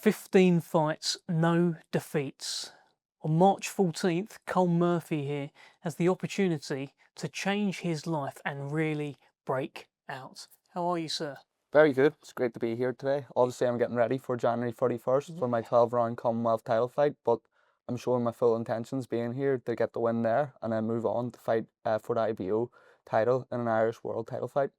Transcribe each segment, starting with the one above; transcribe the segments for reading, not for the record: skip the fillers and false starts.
15 fights, no defeats. On March 14th, Colm Murphy here has the opportunity to change his life and really break out. How are you, sir? Very good. It's great to be here today. Obviously, I'm getting ready for January 31st for my 12-round Commonwealth title fight, but I'm showing my full intentions being here to get the win there and then move on to fight for the IBO title in an Irish world title fight.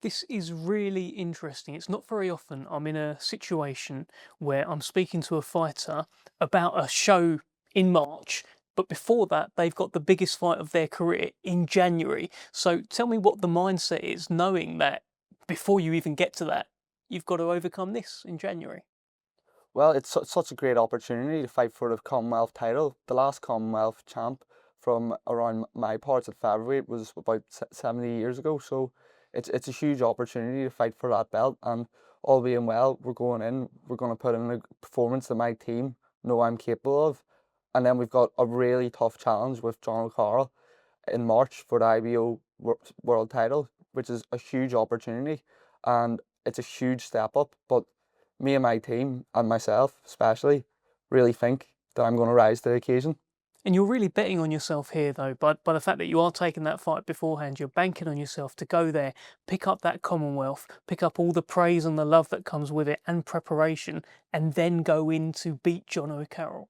This is really interesting. It's not very often I'm in a situation where I'm speaking to a fighter about a show in March, but before that, they've got the biggest fight of their career in January. So tell me what the mindset is, knowing that before you even get to that, you've got to overcome this in January. Well, it's such a great opportunity to fight for the Commonwealth title. The last Commonwealth champ from around my parts at featherweight was about 70 years ago, so it's a huge opportunity to fight for that belt, and all being well, we're going to put in a performance that my team know I'm capable of, and then we've got a really tough challenge with Jono Carroll in March for the IBO world title, which is a huge opportunity, and it's a huge step up, but me and my team, and myself especially, really think that I'm going to rise to the occasion. And you're really betting on yourself here, though, by the fact that you are taking that fight beforehand. You're banking on yourself to go there, pick up that Commonwealth, pick up all the praise and the love that comes with it and preparation, and then go in to beat Jono Carroll.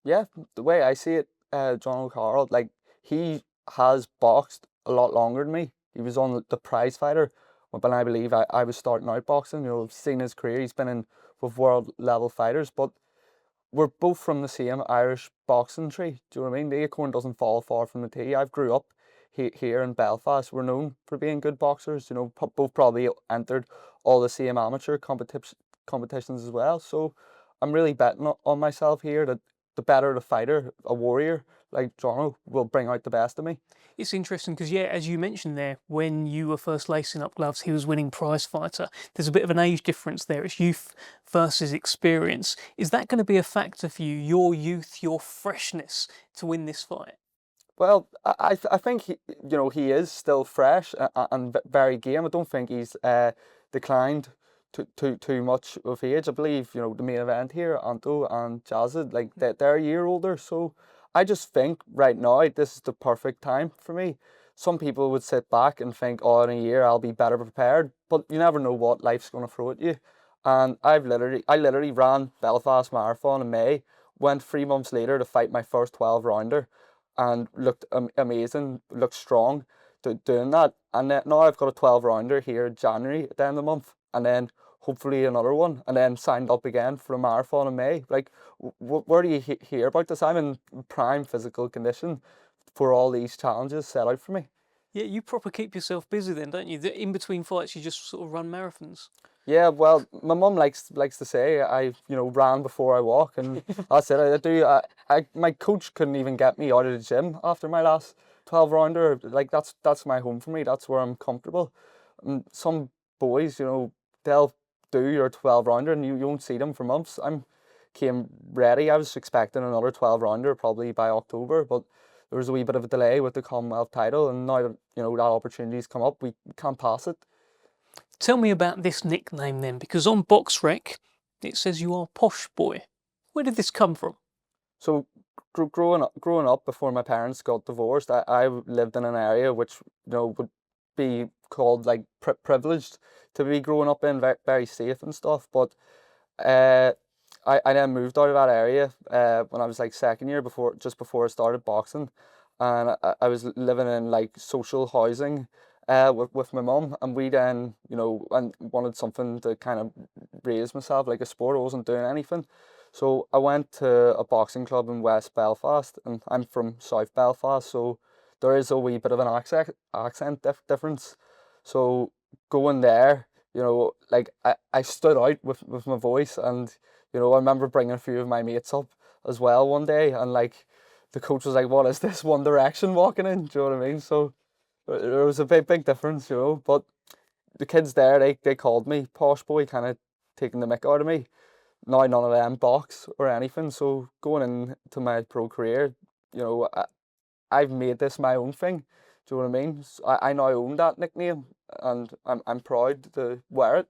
Yeah, the way I see it, John O'Carroll, like, he has boxed a lot longer than me. He was on the prize fighter when I believe I was starting out boxing. You know, I've seen his career. He's been in with world level fighters, but we're both from the same Irish boxing tree. Do you know what I mean? The acorn doesn't fall far from the tree. I've grew up here in Belfast. We're known for being good boxers. You know, both probably entered all the same amateur competitions as well. So I'm really betting on myself here that the better the fighter, a warrior like Jono, will bring out the best of me. It's interesting because, yeah, as you mentioned there, when you were first lacing up gloves, he was winning prize fighter. There's a bit of an age difference there. It's youth versus experience. Is that going to be a factor for you, your youth, your freshness to win this fight? Well, I think he is still fresh and very game. I don't think he's declined too much of age. I believe the main event here, Anto and Jazza, like they're a year older. So I just think right now this is the perfect time for me. Some people would sit back and think, oh, in a year I'll be better prepared, but you never know what life's going to throw at you. And I literally ran Belfast Marathon in May, went 3 months later to fight my first 12-rounder, and looked amazing, looked strong doing that. And then now I've got a 12-rounder here in January at the end of the month, and then hopefully another one, and then signed up again for a marathon in May. Like, where do you hear about this? I'm in prime physical condition for all these challenges set out for me. Yeah, you proper keep yourself busy then, don't you? In between fights, you just sort of run marathons. Yeah, well, my mum likes to say I ran before I walk, and that's it. I do. My coach couldn't even get me out of the gym after my last 12-rounder. Like, that's my home for me. That's where I'm comfortable. And some boys, they'll do your 12-rounder and you won't see them for months. Came ready. I was expecting another 12-rounder probably by October, but there was a wee bit of a delay with the Commonwealth title, and now that that opportunity's come up, we can't pass it. Tell me about this nickname then, because on BoxRec it says you are Posh Boy. Where did this come from? So growing up before my parents got divorced, I lived in an area which would be called like privileged to be growing up in, very, very safe and stuff. But I then moved out of that area when I was like second year, just before I started boxing, and I was living in like social housing with my mum, and we then and wanted something to kind of raise myself like a sport. I wasn't doing anything. So I went to a boxing club in West Belfast, and I'm from South Belfast, so there is a wee bit of an accent difference. So going there, like I stood out with my voice, and I remember bringing a few of my mates up as well one day, and like the coach was like, "What is this One Direction walking in?" Do you know what I mean? So there was a big difference, But the kids there, they called me Posh Boy, kind of taking the mick out of me. Now none of them box or anything. So going into my pro career, I've made this my own thing. Do you know what I mean? I now own that nickname, and I'm proud to wear it.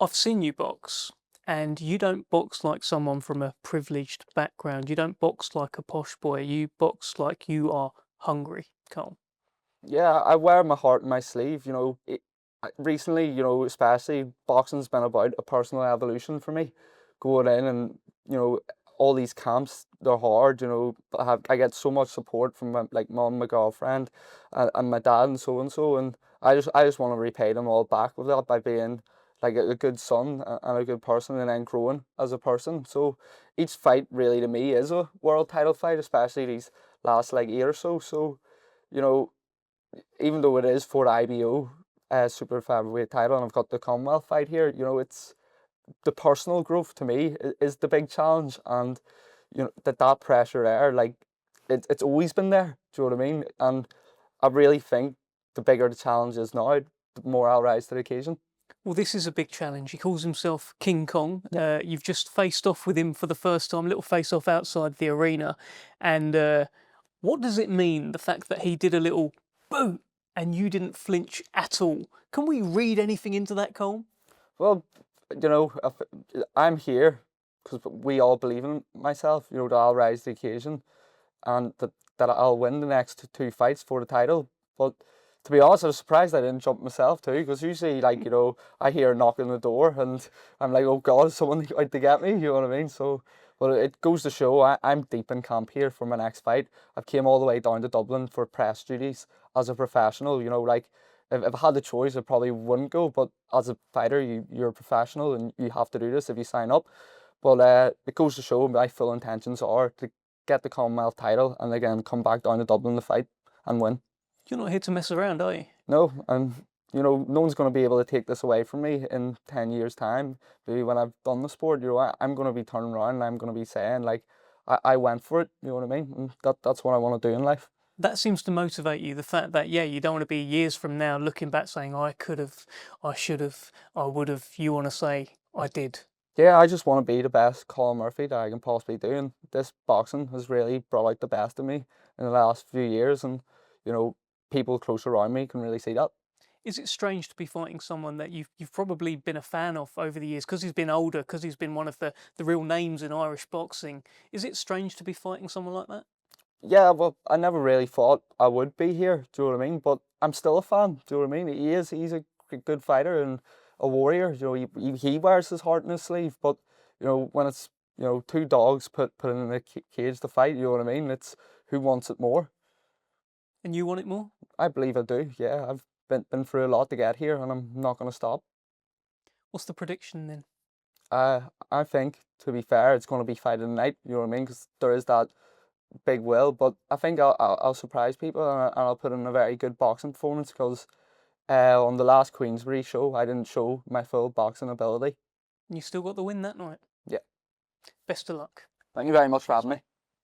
I've seen you box. And you don't box like someone from a privileged background. You don't box like a posh boy. You box like you are hungry, Colm. Yeah, I wear my heart in my sleeve. Recently, especially boxing's been about a personal evolution for me. Going in and you know all these camps, they're hard. I get so much support from my like mom, my girlfriend, and my dad and so, and I just want to repay them all back with that by being like a good son and a good person, and then growing as a person. So each fight really to me is a world title fight, especially these last like year or so. So you know even though it is for the IBO super featherweight title, and I've got the Commonwealth fight here, it's the personal growth to me is the big challenge, and that pressure there, like it's always been there. Do you know what I mean? And I really think the bigger the challenge is now, the more I'll rise to the occasion. Well, this is a big challenge. He calls himself King Kong. Yeah. You've just faced off with him for the first time, little face off outside the arena. And what does it mean, the fact that he did a little boom and you didn't flinch at all? Can we read anything into that, Colm? Well, I'm here because we all believe in myself. That I'll rise to the occasion, and that I'll win the next two fights for the title. But to be honest, I was surprised I didn't jump myself too, because usually, like, I hear a knock on the door and I'm like, oh God, is someone out to get me? You know what I mean? So, but it goes to show I'm deep in camp here for my next fight. I've came all the way down to Dublin for press duties as a professional. Like, if I had the choice, I probably wouldn't go. But as a fighter, you're a professional and you have to do this if you sign up. But it goes to show my full intentions are to get the Commonwealth title and again come back down to Dublin to fight and win. You're not here to mess around, are you? No, and no one's going to be able to take this away from me in 10 years' time. Maybe when I've done the sport, I'm going to be turning around and I'm going to be saying, like, I went for it, you know what I mean? And that's what I want to do in life. That seems to motivate you, the fact that, yeah, you don't want to be years from now looking back saying, I could have, I should have, I would have. You want to say, I did. Yeah, I just want to be the best Colm Murphy that I can possibly do. And this boxing has really brought out the best of me in the last few years. And, people close around me can really see that. Is it strange to be fighting someone that you've probably been a fan of over the years because he's been older, because he's been one of the real names in Irish boxing? Is it strange to be fighting someone like that? Yeah, well, I never really thought I would be here, do you know what I mean? But I'm still a fan, do you know what I mean? He's a good fighter and a warrior. He wears his heart in his sleeve. But, when it's, two dogs put in a cage to fight, you know what I mean? It's who wants it more. And you want it more? I believe I do, yeah. I've been through a lot to get here and I'm not going to stop. What's the prediction then? I think, to be fair, it's going to be fight of the night, you know what I mean? Because there is that big will, but I think I'll surprise people and I'll put in a very good boxing performance because on the last Queensberry show, I didn't show my full boxing ability. And you still got the win that night? Yeah. Best of luck. Thank you very much for having me.